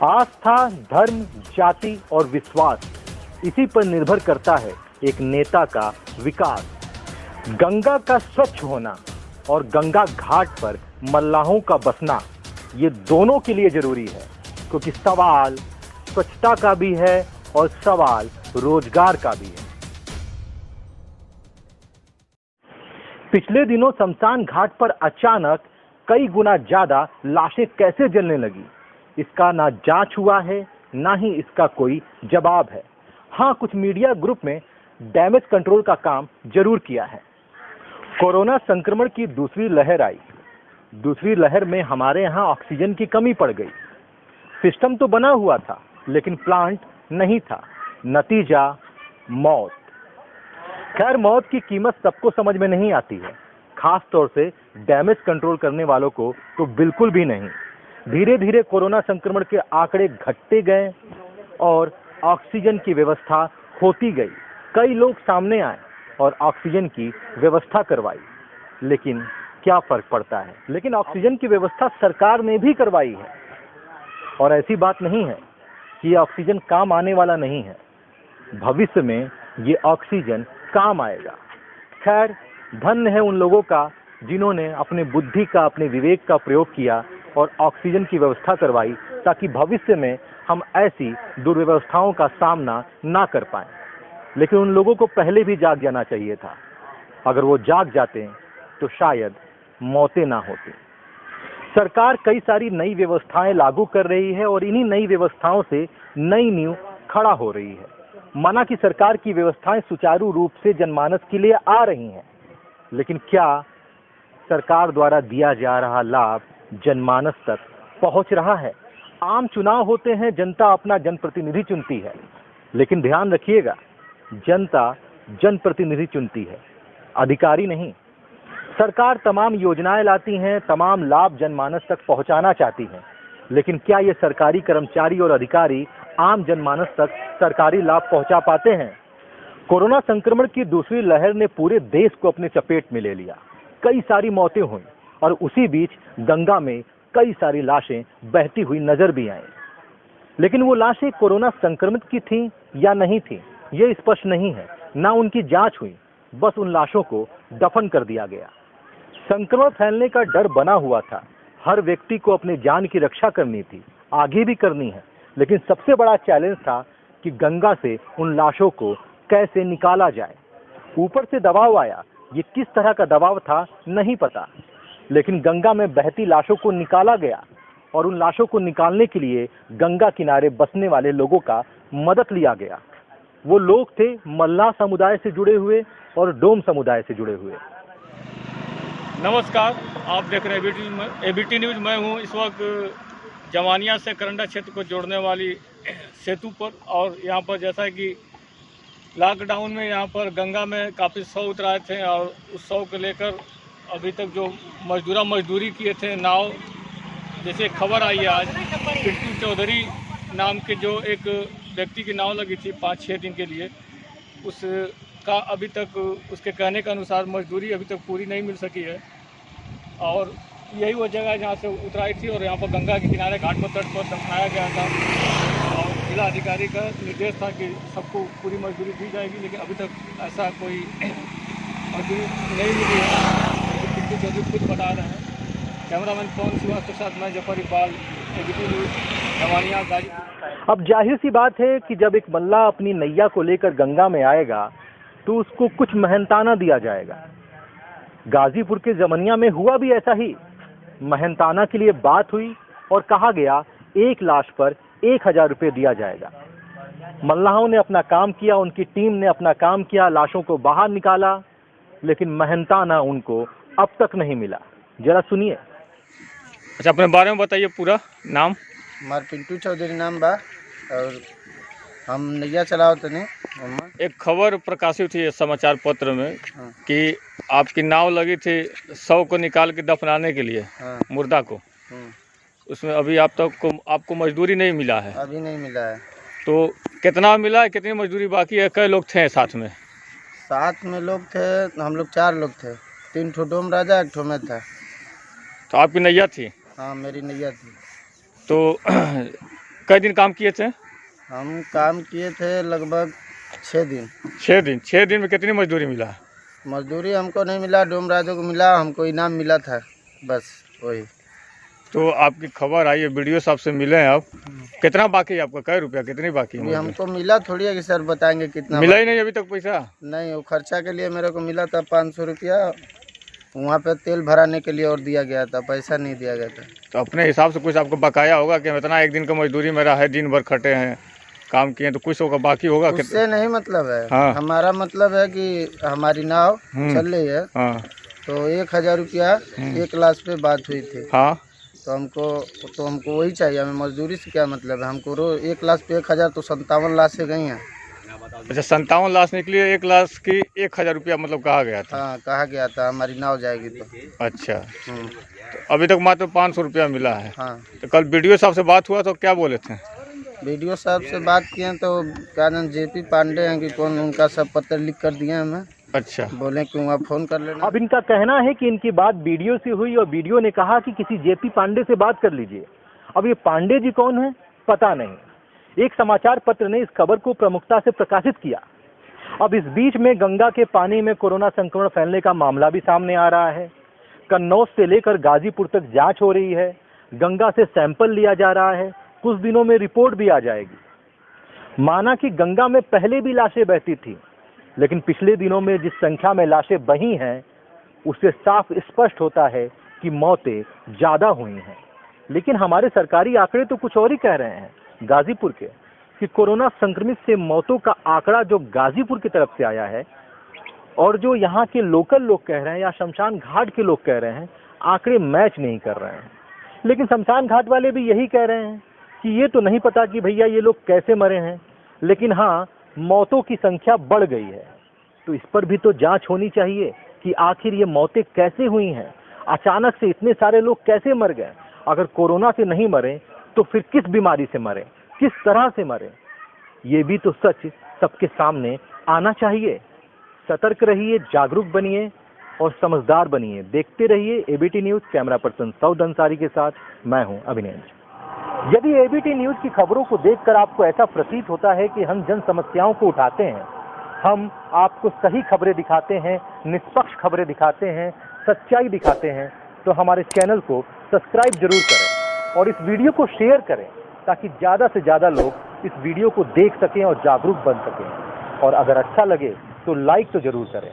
आस्था, धर्म, जाति और विश्वास, इसी पर निर्भर करता है एक नेता का विकास। गंगा का स्वच्छ होना और गंगा घाट पर मल्लाहों का बसना, ये दोनों के लिए जरूरी है, क्योंकि सवाल स्वच्छता का भी है और सवाल रोजगार का भी है। पिछले दिनों शमशान घाट पर अचानक कई गुना ज्यादा लाशें कैसे जलने लगी, इसका ना जांच हुआ है, ना ही इसका कोई जवाब है। हाँ, कुछ मीडिया ग्रुप में डैमेज कंट्रोल का काम जरूर किया है। कोरोना संक्रमण की दूसरी लहर आई। दूसरी लहर में हमारे यहाँ ऑक्सीजन की कमी पड़ गई। सिस्टम तो बना हुआ था, लेकिन प्लांट नहीं था। नतीजा मौत। खैर, मौत की कीमत सबको समझ में नहीं आती है, खास तौर से डैमेज कंट्रोल करने वालों को तो बिल्कुल भी नहीं। धीरे धीरे कोरोना संक्रमण के आंकड़े घटते गए और ऑक्सीजन की व्यवस्था होती गई। कई लोग सामने आए और ऑक्सीजन की व्यवस्था करवाई, लेकिन क्या फर्क पड़ता है। लेकिन ऑक्सीजन की व्यवस्था सरकार ने भी करवाई है, और ऐसी बात नहीं है कि ये ऑक्सीजन काम आने वाला नहीं है। भविष्य में ये ऑक्सीजन काम आएगा। खैर, धन्य है उन लोगों का जिन्होंने अपने बुद्धि का, अपने विवेक का प्रयोग किया और ऑक्सीजन की व्यवस्था करवाई, ताकि भविष्य में हम ऐसी दुर्व्यवस्थाओं का सामना ना कर पाएं। लेकिन उन लोगों को पहले भी जाग जाना चाहिए था। अगर वो जाग जाते तो शायद मौतें ना होती। सरकार कई सारी नई व्यवस्थाएं लागू कर रही है और इन्हीं नई व्यवस्थाओं से नई नींव खड़ा हो रही है। माना कि सरकार की व्यवस्थाएं सुचारू रूप से जनमानस के लिए आ रही हैं, लेकिन क्या सरकार द्वारा दिया जा रहा लाभ जनमानस तक पहुंच रहा है? आम चुनाव होते हैं, जनता अपना जनप्रतिनिधि चुनती है, लेकिन ध्यान रखिएगा, जनता जनप्रतिनिधि चुनती है, अधिकारी नहीं। सरकार तमाम योजनाएं लाती हैं, तमाम लाभ जनमानस तक पहुंचाना चाहती है, लेकिन क्या ये सरकारी कर्मचारी और अधिकारी आम जनमानस तक सरकारी लाभ पहुंचा पाते हैं? कोरोना संक्रमण की दूसरी लहर ने पूरे देश को अपने चपेट में ले लिया। कई सारी मौतें हुई और उसी बीच गंगा में कई सारी लाशें बहती हुई नजर भी आईं। लेकिन वो लाशें कोरोना संक्रमित की थीं या नहीं थीं, ये स्पष्ट नहीं है। ना उनकी जांच हुई, बस उन लाशों को दफन कर दिया गया। संक्रमण फैलने का डर बना हुआ था। हर व्यक्ति को अपने जान की रक्षा करनी थी, आगे भी करनी है। लेकिन सबसे बड़ा चैलेंज था कि गंगा से उन लाशों को कैसे निकाला जाए। ऊपर से दबाव आया, ये किस तरह का दबाव था नहीं पता, लेकिन गंगा में बहती लाशों को निकाला गया और उन लाशों को निकालने के लिए गंगा किनारे बसने वाले लोगों का मदद लिया गया। वो लोग थे मल्लाह समुदाय से जुड़े हुए और डोम समुदाय से जुड़े हुए। नमस्कार, आप देख रहे हैं एबीटी न्यूज। मैं हूं इस वक्त जवानिया से करंडा क्षेत्र को जोड़ने वाली सेतु पर, और यहां पर जैसा कि लॉकडाउन में यहाँ पर गंगा में काफ़ी शव उतराए थे, और उस शव को लेकर अभी तक जो मजदूरी किए थे नाव, जैसे खबर आई है आज पिंटू चौधरी नाम के जो एक व्यक्ति की नाव लगी थी 5-6 दिन के लिए, उसका अभी तक उसके कहने के अनुसार मजदूरी अभी तक पूरी नहीं मिल सकी है। और यही वो जगह है जहाँ से उतराई थी और यहाँ पर गंगा के किनारे घाट पर तट पर दफनाया गया था। और जिला अधिकारी का निर्देश था कि सबको पूरी मजदूरी दी जाएगी, लेकिन अभी तक ऐसा कोई मजदूरी नहीं मिली है। पिंटू चौधरी खुद बता रहे हैं। कैमरामैन पवन श्रीवास्तव के साथ मैं जफर इकबाल, एबीटी न्यूज, जवानिया, गाजीपुर। अब जाहिर सी बात है कि जब एक मल्लाह अपनी नैया को लेकर गंगा में आएगा तो उसको कुछ मेहनताना दिया जाएगा। गाजीपुर के जमनिया में हुआ भी ऐसा ही। मेहनताना के लिए बात हुई और कहा गया 1 लाश पर 1000 रुपये दिया जाएगा। मल्लाहों ने अपना काम किया, उनकी टीम ने अपना काम किया, लाशों को बाहर निकाला, लेकिन मेहनताना उनको अब तक नहीं मिला। जरा सुनिए। अच्छा, अपने बारे में बताइए, पूरा नाम। हमार पिंटू चौधरी नाम बा और हम नैया चलाओ तने। एक खबर प्रकाशित हुई है समाचार पत्र में कि आपकी नाव लगी थी शव को निकाल के दफनाने के लिए, मुर्दा को। उसमें अभी आप तक आपको मजदूरी नहीं मिला है? अभी नहीं मिला है। तो कितना मिला है, कितनी मजदूरी बाकी है? कई लोग थे साथ में? साथ में लोग थे, हम लोग 4 लोग थे। 3 ठो डोम राजा, 1 ठो मैं था। तो आपकी नैया थी? हाँ, मेरी नैया थी। तो कई दिन काम किए थे? हम काम किए थे लगभग 6 दिन। 6 दिन। 6 दिन में कितनी मजदूरी मिला? मजदूरी हमको नहीं मिला, डोमराजों को मिला, हमको इनाम मिला था, बस वही। तो आपकी खबर आई है, वीडियो साहब से मिले हैं आप, कितना बाकी है आपका? कै रुपया कितनी बाकी अभी है? हमको मिला थोड़ी है कि सर बताएंगे कितना मिला ही नहीं अभी तक पैसा? नहीं, वो खर्चा के लिए मेरे को मिला था 500 रुपया, वहाँ पे तेल भराने के लिए और दिया गया था, पैसा नहीं दिया गया था। तो अपने हिसाब से कुछ आपको बकाया होगा कि इतना एक दिन का मजदूरी मेरा है, दिन भर खटे हैं, काम किए, तो कुछ होगा बाकी होगा? उससे नहीं मतलब है। हाँ। हमारा मतलब है कि हमारी नाव चल रही है, हाँ। तो 1000 रुपया एक लाश पे बात हुई थी। हाँ। तो हमको वही चाहिए, हमें मजदूरी से क्या मतलब है। हमको रोज 1 लाश पे 1000, तो 57 लाशें गई हैं। अच्छा, 57 लाश निकली है, 1 लाश की 1000 रुपया मतलब कहा गया था? हाँ, कहा गया था हमारी नाव जाएगी तो। अच्छा, तो अभी तक मात्र 500 रुपया मिला है। हाँ। तो कल वीडियो साहब से बात हुआ तो क्या बोले थे? वीडियो साहब से बात किए तो क्या नाम JP पांडे हैं कि कौन, उनका सब पत्र लिख कर दिए हमें। अच्छा। बोले कि वहाँ फ़ोन कर लेना। अब इनका कहना है कि इनकी बात वीडियो से हुई और वीडियो ने कहा कि किसी JP पांडे से बात कर लीजिए। अब ये पांडे जी कौन है पता नहीं। एक समाचार पत्र ने इस खबर को प्रमुखता से प्रकाशित किया। अब इस बीच में गंगा के पानी में कोरोना संक्रमण फैलने का मामला भी सामने आ रहा है। कन्नौज से लेकर गाजीपुर तक जांच हो रही है, गंगा से सैंपल लिया जा रहा है, कुछ दिनों में रिपोर्ट भी आ जाएगी। माना कि गंगा में पहले भी लाशें बहती थी, लेकिन पिछले दिनों में जिस संख्या में लाशें बही हैं, उससे साफ स्पष्ट होता है कि मौतें ज्यादा हुई हैं। लेकिन हमारे सरकारी आंकड़े तो कुछ और ही कह रहे हैं गाजीपुर के, कि कोरोना संक्रमित से मौतों का आंकड़ा जो गाजीपुर की तरफ से आया है और जो यहाँ के लोकल लोग कह रहे हैं या शमशान घाट के लोग कह रहे हैं, आंकड़े मैच नहीं कर रहे हैं। लेकिन शमशान घाट वाले भी यही कह रहे हैं कि ये तो नहीं पता कि भैया ये लोग कैसे मरे हैं, लेकिन हाँ, मौतों की संख्या बढ़ गई है। तो इस पर भी तो जांच होनी चाहिए कि आखिर ये मौतें कैसे हुई हैं, अचानक से इतने सारे लोग कैसे मर गए। अगर कोरोना से नहीं मरे तो फिर किस बीमारी से मरे, किस तरह से मरे, ये भी तो सच सबके सामने आना चाहिए। सतर्क रहिए, जागरूक बनिए और समझदार बनिए। देखते रहिए ABT news. Camera person Saud Ansari के साथ मैं हूं अभिनंदन। यदि ABT न्यूज़ की खबरों को देखकर आपको ऐसा प्रतीत होता है कि हम जन समस्याओं को उठाते हैं, हम आपको सही खबरें दिखाते हैं, निष्पक्ष खबरें दिखाते हैं, सच्चाई दिखाते हैं, तो हमारे चैनल को सब्सक्राइब जरूर करें और इस वीडियो को शेयर करें, ताकि ज़्यादा से ज़्यादा लोग इस वीडियो को देख सकें और जागरूक बन सकें। और अगर अच्छा लगे तो लाइक तो जरूर करें।